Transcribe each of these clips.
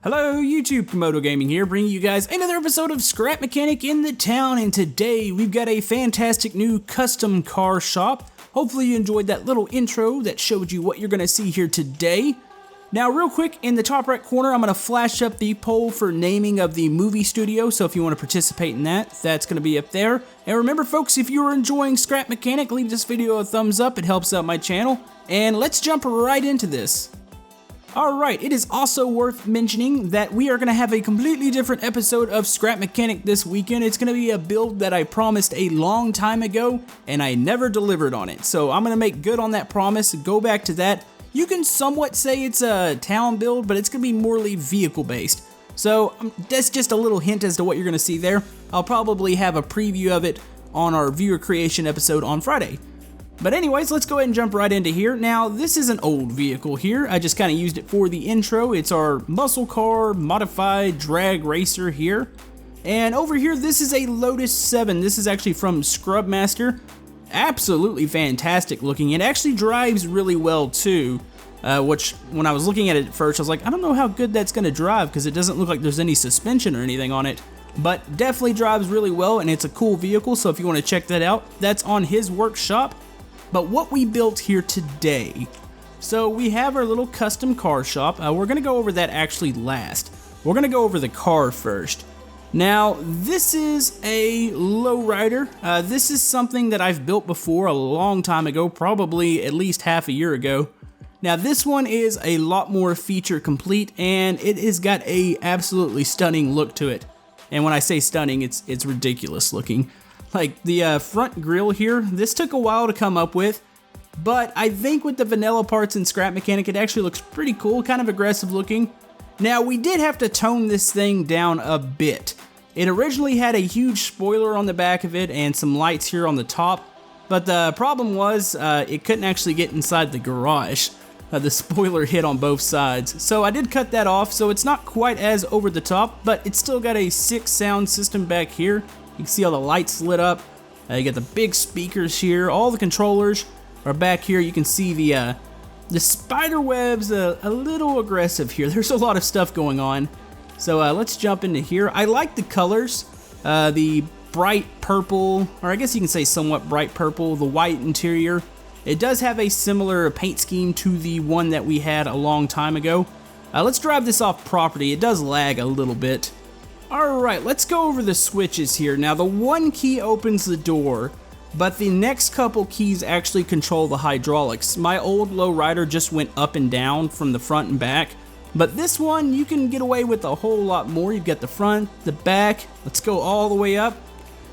Hello YouTube, Komodo Gaming here, bringing you guys another episode of Scrap Mechanic in the Town, and today we've got a fantastic new custom car shop. Hopefully you enjoyed that little intro that showed you what you're going to see here today. Now real quick, in the top right corner I'm going to flash up the poll for naming of the movie studio, so if you want to participate in that, that's going to be up there. And remember folks, if you are enjoying Scrap Mechanic, leave this video a thumbs up, it helps out my channel. And let's jump right into this. Alright, it is also worth mentioning that we are going to have a completely different episode of Scrap Mechanic this weekend. It's going to be a build that I promised a long time ago, and I never delivered on it. So I'm going to make good on that promise, go back to that. You can somewhat say it's a town build, but it's going to be morely vehicle based. So that's just a little hint as to what you're going to see there. I'll probably have a preview of it on our viewer creation episode on Friday. But anyways, let's go ahead and jump right into here. Now, this is an old vehicle here. I just kind of used it for the intro. It's our muscle car modified drag racer here. And over here, this is a Lotus 7. This is actually from Scrubmaster. Absolutely fantastic looking. It actually drives really well too. Which, when I was looking at it at first, I was like, I don't know how good that's going to drive because it doesn't look like there's any suspension or anything on it. But definitely drives really well, and it's a cool vehicle, so if you want to check that out, that's on his workshop. But what we built here today, so we have our little custom car shop. We're going to go over that actually last. We're going to go over the car first. Now, this is a Lowrider. This is something that I've built before a long time ago, probably at least half a year ago. Now, this one is a lot more feature complete, and it has got a absolutely stunning look to it. And when I say stunning, it's ridiculous looking. Like the front grille here, this took a while to come up with, but I think with the vanilla parts in Scrap Mechanic, it actually looks pretty cool, kind of aggressive looking. Now, we did have to tone this thing down a bit. It originally had a huge spoiler on the back of it and some lights here on the top, but the problem was it couldn't actually get inside the garage. The spoiler hit on both sides, so I did cut that off, so it's not quite as over the top, but it's still got a 6 sound system back here. You can see all the lights lit up. You got the big speakers here. All the controllers are back here. You can see the spider web's a little aggressive here. There's a lot of stuff going on. So let's jump into here. I like the colors. The bright purple, or I guess you can say somewhat bright purple, the white interior. It does have a similar paint scheme to the one that we had a long time ago. Let's drive this off property. It does lag a little bit. Alright, let's go over the switches here. Now, the one key opens the door, but the next couple keys actually control the hydraulics. My old Lowrider just went up and down from the front and back, but this one, you can get away with a whole lot more. You've got the front, the back. Let's go all the way up.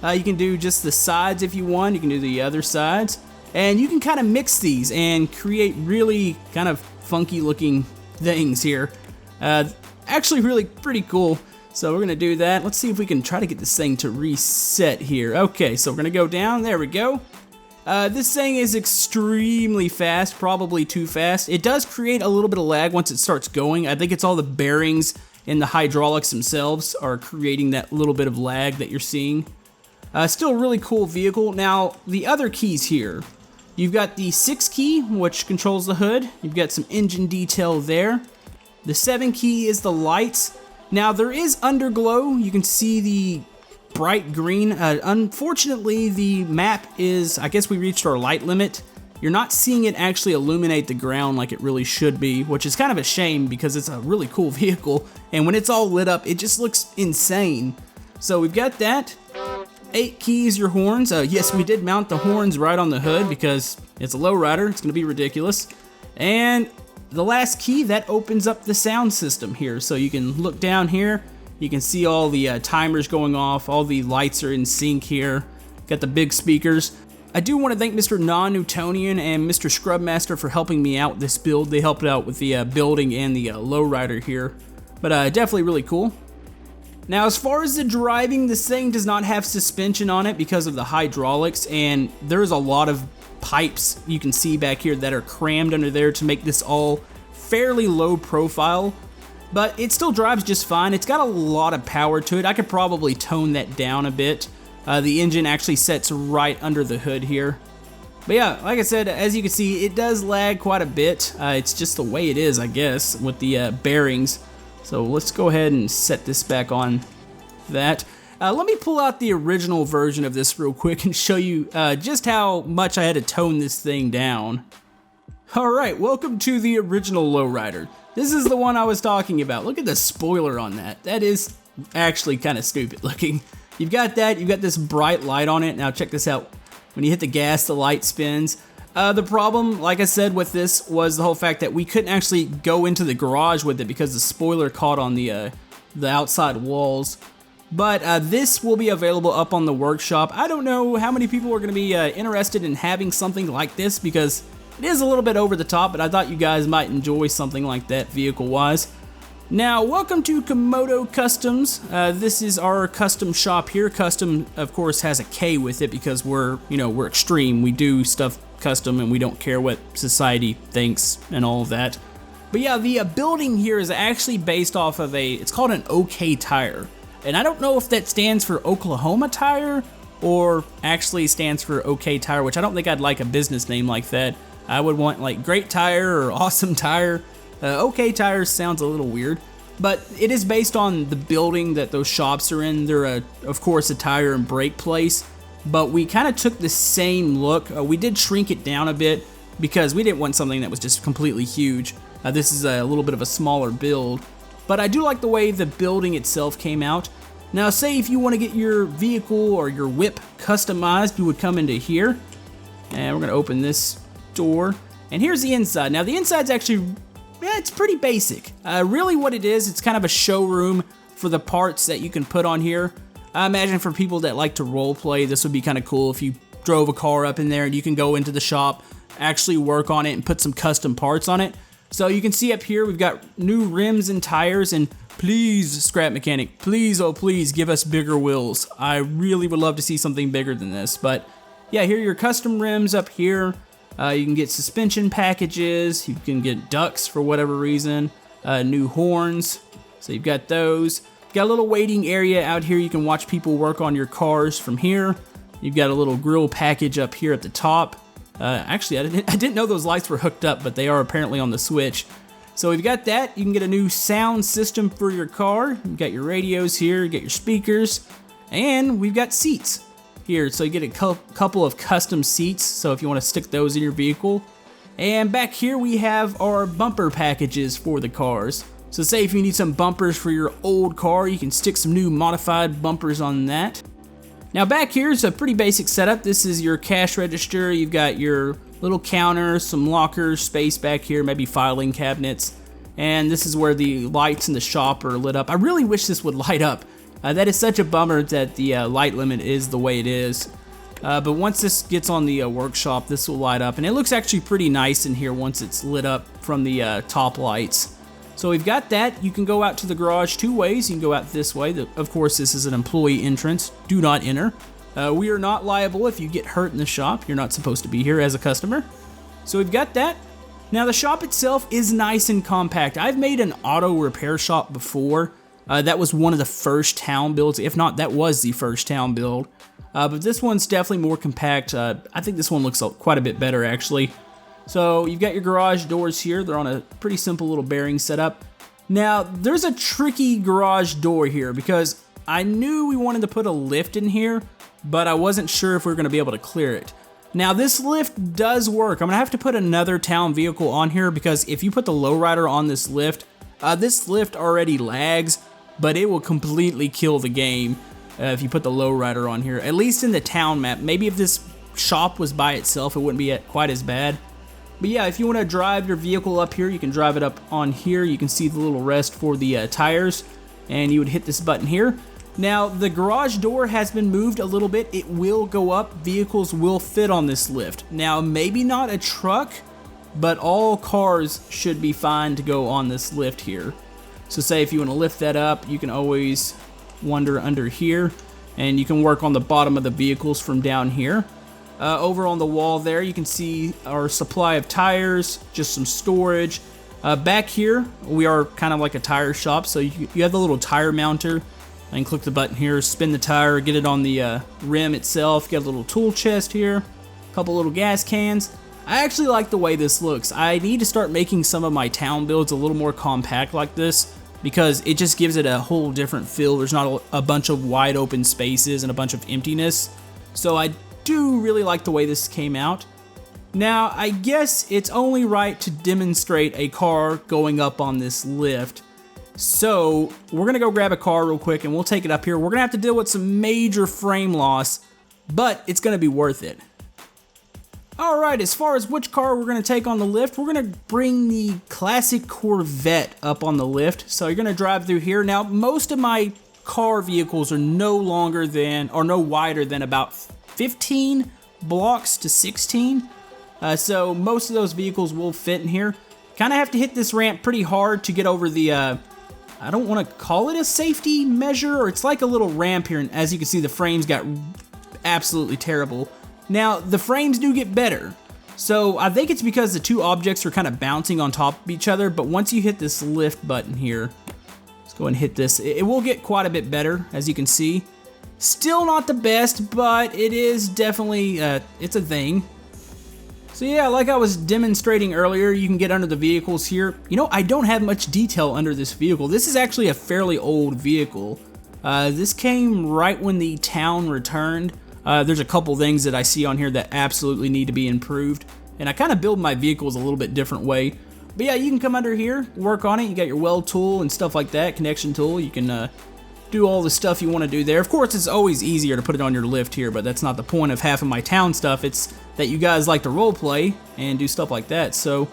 You can do just the sides if you want. You can do the other sides. And you can kind of mix these and create really kind of funky looking things here. Actually really pretty cool. So we're going to do that. Let's see if we can try to get this thing to reset here. Okay, so we're going to go down. There we go. This thing is extremely fast, probably too fast. It does create a little bit of lag once it starts going. I think it's all the bearings and the hydraulics themselves are creating that little bit of lag that you're seeing. Still a really cool vehicle. Now, the other keys here. You've got the 6 key, which controls the hood. You've got some engine detail there. The 7 key is the lights. Now, there is underglow. You can see the bright green. Unfortunately, the map is, I guess we reached our light limit. You're not seeing it actually illuminate the ground like it really should be, which is kind of a shame because it's a really cool vehicle. And when it's all lit up, it just looks insane. So we've got that. 8 keys, your horns. Yes, we did mount the horns right on the hood because it's a Lowrider. It's going to be ridiculous. And the last key, that opens up the sound system here. So you can look down here, you can see all the timers going off, all the lights are in sync here. Got the big speakers. I do want to thank Mr. Non-Newtonian and Mr. Scrubmaster for helping me out with this build. They helped out with the building and the Lowrider here. But definitely really cool. Now, as far as the driving, this thing does not have suspension on it because of the hydraulics, and there's a lot of pipes you can see back here that are crammed under there to make this all fairly low profile, but it still drives just fine. It's got a lot of power to it. I could probably tone that down a bit. The engine actually sets right under the hood here. But yeah, like I said, as you can see, it does lag quite a bit. It's just the way it is, I guess, with the bearings. So let's go ahead and set this back on that. Let me pull out the original version of this real quick and show you just how much I had to tone this thing down. Alright, welcome to the original Lowrider. This is the one I was talking about. Look at the spoiler on that. That is actually kind of stupid looking. You've got that, you've got this bright light on it. Now check this out. When you hit the gas, the light spins. The problem, like I said, with this was the whole fact that we couldn't actually go into the garage with it because the spoiler caught on the outside walls. But this will be available up on the workshop. I don't know how many people are going to be interested in having something like this because it is a little bit over the top, but I thought you guys might enjoy something like that vehicle-wise. Now, welcome to Komodo Customs. This is our custom shop here. Custom, of course, has a K with it because we're extreme. We do stuff custom and we don't care what society thinks and all of that. But yeah, the building here is actually based off of it's called an OK tire. And I don't know if that stands for Oklahoma Tire or actually stands for OK Tire, which I don't think I'd like a business name like that. I would want like Great Tire or Awesome Tire. OK Tire sounds a little weird, but it is based on the building that those shops are in. They're, of course, a tire and brake place, but we kind of took the same look. We did shrink it down a bit because we didn't want something that was just completely huge. This is a little bit of a smaller build. But I do like the way the building itself came out. Now, say if you want to get your vehicle or your whip customized, you would come into here. And we're going to open this door. And here's the inside. Now, the inside's actually, it's pretty basic. Really what it is, it's kind of a showroom for the parts that you can put on here. I imagine for people that like to role play, this would be kind of cool if you drove a car up in there and you can go into the shop, actually work on it and put some custom parts on it. So you can see up here, we've got new rims and tires, and please, Scrap Mechanic, please, oh please, give us bigger wheels. I really would love to see something bigger than this, but yeah, here are your custom rims up here. You can get suspension packages, you can get ducks for whatever reason, new horns, so you've got those. You've got a little waiting area out here, you can watch people work on your cars from here. You've got a little grill package up here at the top. Actually, I didn't know those lights were hooked up, but they are apparently on the switch. So we've got that. You can get a new sound system for your car. You've got your radios here, you get your speakers, and we've got seats here. So you get a couple of custom seats, so if you want to stick those in your vehicle. And back here we have our bumper packages for the cars. So say if you need some bumpers for your old car, you can stick some new modified bumpers on that. Now back here is a pretty basic setup. This is your cash register. You've got your little counter, some lockers, space back here, maybe filing cabinets. And this is where the lights in the shop are lit up. I really wish this would light up. That is such a bummer that the light limit is the way it is. But once this gets on the workshop, this will light up. And it looks actually pretty nice in here once it's lit up from the top lights. So we've got that. You can go out to the garage two ways. You can go out this way. Of course, this is an employee entrance. Do not enter. We are not liable if you get hurt in the shop. You're not supposed to be here as a customer. So we've got that. Now the shop itself is nice and compact. I've made an auto repair shop before. That was one of the first town builds. If not, that was the first town build. But this one's definitely more compact. I think this one looks quite a bit better actually. So you've got your garage doors here. They're on a pretty simple little bearing setup. Now there's a tricky garage door here because I knew we wanted to put a lift in here, but I wasn't sure if we were going to be able to clear it. Now this lift does work. I'm going to have to put another town vehicle on here because if you put the Lowrider on this lift already lags, but it will completely kill the game if you put the Lowrider on here, at least in the town map. Maybe if this shop was by itself, it wouldn't be quite as bad. But yeah, if you want to drive your vehicle up here, you can drive it up on here. You can see the little rest for the tires, and you would hit this button here. Now, the garage door has been moved a little bit. It will go up. Vehicles will fit on this lift. Now, maybe not a truck, but all cars should be fine to go on this lift here. So say if you want to lift that up, you can always wander under here, and you can work on the bottom of the vehicles from down here. Over on the wall there, you can see our supply of tires, just some storage. Back here, we are kind of like a tire shop, so you have the little tire mounter. And click the button here, spin the tire, get it on the rim itself. Get a little tool chest here, a couple little gas cans. I actually like the way this looks. I need to start making some of my town builds a little more compact like this. because it just gives it a whole different feel. There's not a bunch of wide open spaces and a bunch of emptiness. So I do really like the way this came out. Now, I guess it's only right to demonstrate a car going up on this lift. So we're gonna go grab a car real quick and we'll take it up here. We're gonna have to deal with some major frame loss, but it's gonna be worth it. Alright, as far as which car we're gonna take on the lift, we're gonna bring the classic Corvette up on the lift. So you're gonna drive through here. Now, most of my car vehicles are no wider than about 15 blocks to 16. So most of those vehicles will fit in here. Kind of have to hit this ramp pretty hard to get over the, I don't want to call it a safety measure, or it's like a little ramp here, and as you can see, the frames got absolutely terrible. Now, the frames do get better, so I think it's because the two objects are kind of bouncing on top of each other, but once you hit this lift button here, let's go and hit this, it will get quite a bit better, as you can see. Still not the best, but it is definitely, it's a thing. So yeah, like I was demonstrating earlier, you can get under the vehicles here. You know, I don't have much detail under this vehicle. This is actually a fairly old vehicle. This came right when the town returned. There's a couple things that I see on here that absolutely need to be improved. And I kind of build my vehicles a little bit different way. But yeah, you can come under here, work on it. You got your weld tool and stuff like that, connection tool. You can do all the stuff you want to do there. Of course, it's always easier to put it on your lift here, but that's not the point of half of my town stuff. It's that you guys like to role play and do stuff like that. So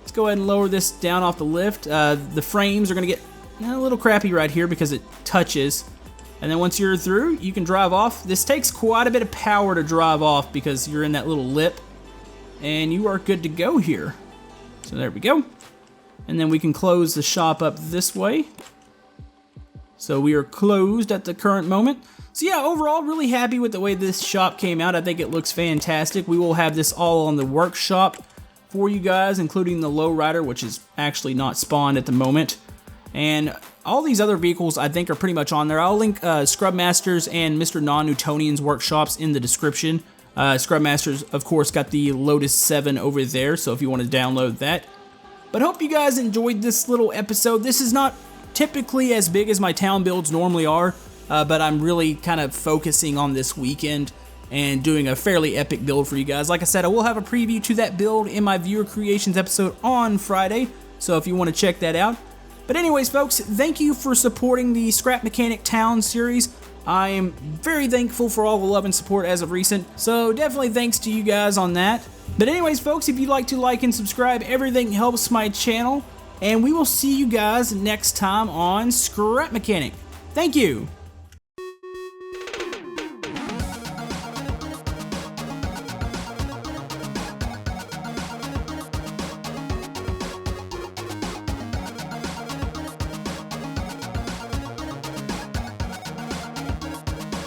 let's go ahead and lower this down off the lift. The frames are going to get a little crappy right here because it touches. And then once you're through, you can drive off. This takes quite a bit of power to drive off because you're in that little lip. And you are good to go here. So there we go. And then we can close the shop up this way. So we are closed at the current moment. So yeah, overall, really happy with the way this shop came out. I think it looks fantastic. We will have this all on the workshop for you guys, including the Lowrider, which is actually not spawned at the moment. And all these other vehicles, I think, are pretty much on there. I'll link Scrubmaster's and Mr. Non-Newtonian's workshops in the description. Scrubmaster's, of course, got the Lotus 7 over there, so if you want to download that. But hope you guys enjoyed this little episode. This is not typically as big as my town builds normally are, but I'm really kind of focusing on this weekend and doing a fairly epic build for you guys. Like I said, I will have a preview to that build in my Viewer Creations episode on Friday, so if you want to check that out. But anyways, folks, thank you for supporting the Scrap Mechanic Town series. I am very thankful for all the love and support as of recent, so definitely thanks to you guys on that. But anyways, folks, if you'd like to like and subscribe, everything helps my channel. And we will see you guys next time on Scrap Mechanic. Thank you!